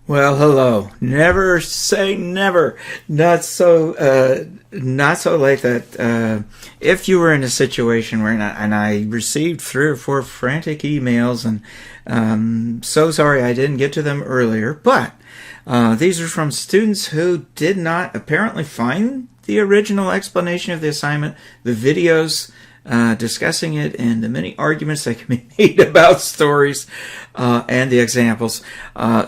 Well, hello. Never say never. Not so late that if you were in a situation where, and I received 3 or 4 frantic emails, and so sorry I didn't get to them earlier, but these are from students who did not apparently find the original explanation of the assignment, the videos discussing it, and the many arguments that can be made about stories and the examples. I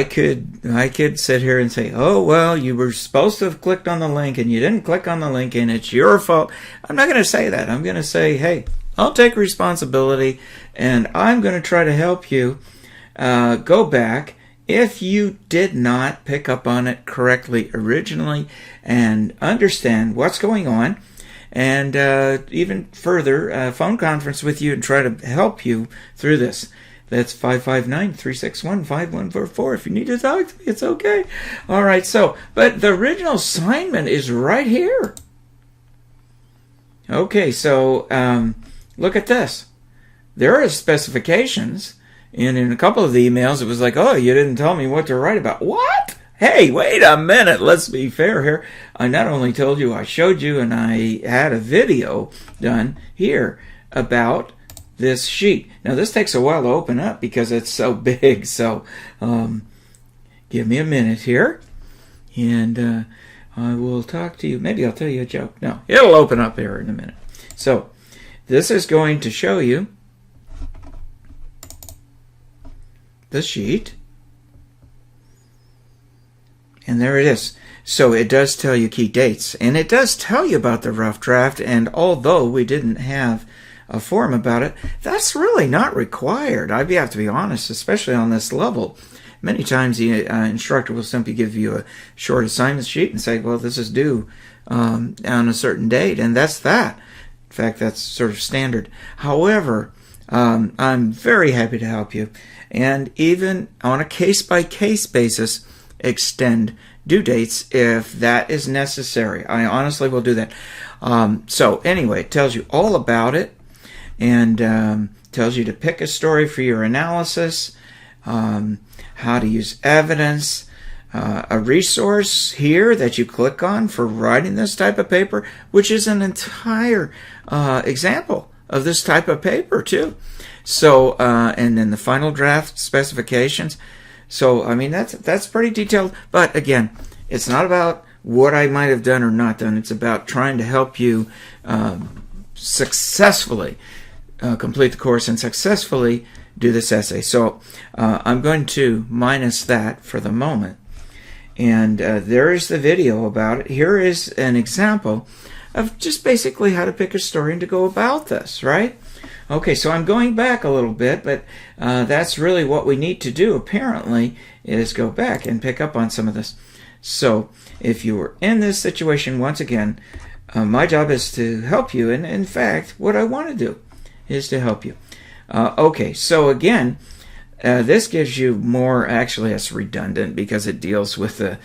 could sit here and say, oh, well, you were supposed to have clicked on the link and you didn't click on the link and it's your fault. I'm not going to say that. I'm going to say, hey, I'll take responsibility and I'm going to try to help you go back if you did not pick up on it correctly originally and understand what's going on, and even further, phone conference with you and try to help you through this. That's 559-361-5144. If you need to talk to me, it's okay. All right, but the original assignment is right here. Okay, so look at this. There are specifications, and in a couple of the emails, it was like, oh, you didn't tell me what to write about. What? Hey, wait a minute. Let's be fair here. I not only told you, I showed you, and I had a video done here about this sheet. Now, this takes a while to open up because it's so big. So, give me a minute here, and I will talk to you. Maybe I'll tell you a joke. No, it'll open up here in a minute. So, this is going to show you the sheet. And there it is. So it does tell you key dates, and it does tell you about the rough draft, and although we didn't have a forum about it, that's really not required. I have to be honest, especially on this level. Many times the instructor will simply give you a short assignment sheet and say, well, this is due on a certain date, and that's that. In fact, that's sort of standard. However, I'm very happy to help you, and even on a case-by-case basis, extend due dates if that is necessary. I honestly will do that. So anyway, it tells you all about it, and tells you to pick a story for your analysis, how to use evidence, a resource here that you click on for writing this type of paper, which is an entire example of this type of paper too. So, and then the final draft specifications. So, I mean, that's pretty detailed. But again, it's not about what I might have done or not done. It's about trying to help you successfully complete the course and successfully do this essay. So, I'm going to minus that for the moment. And there is the video about it. Here is an example of just basically how to pick a story and to go about this, right? Okay, so I'm going back a little bit, but that's really what we need to do, apparently, is go back and pick up on some of this. So, if you were in this situation, once again, my job is to help you, and in fact, what I want to do is to help you. Okay, so again, this gives you more, actually it's redundant because it deals with the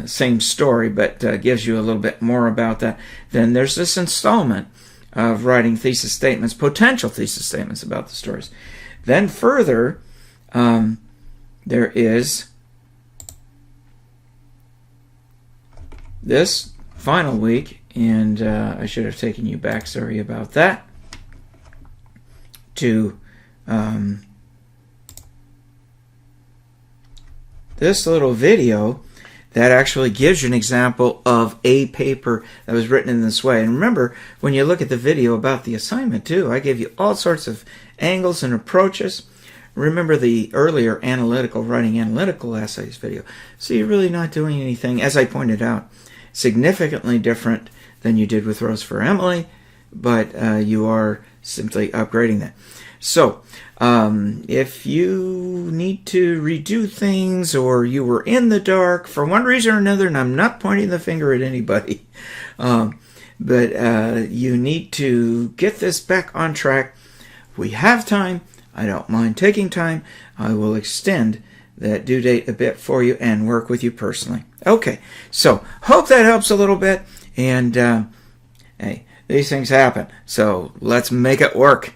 same story, but gives you a little bit more about that. Then there's this installment of writing thesis statements, potential thesis statements about the stories. Then further, there is this final week, and I should have taken you back, sorry about that, to this little video that actually gives you an example of a paper that was written in this way. And remember, when you look at the video about the assignment too, I gave you all sorts of angles and approaches. Remember the earlier writing analytical essays video. So you're really not doing anything, as I pointed out, significantly different than you did with Rose for Emily, but you are simply upgrading that. So, if you need to redo things, or you were in the dark for one reason or another, and I'm not pointing the finger at anybody, but you need to get this back on track, we have time. I don't mind taking time. I will extend that due date a bit for you and work with you personally. Okay, so hope that helps a little bit, and hey, these things happen, so let's make it work.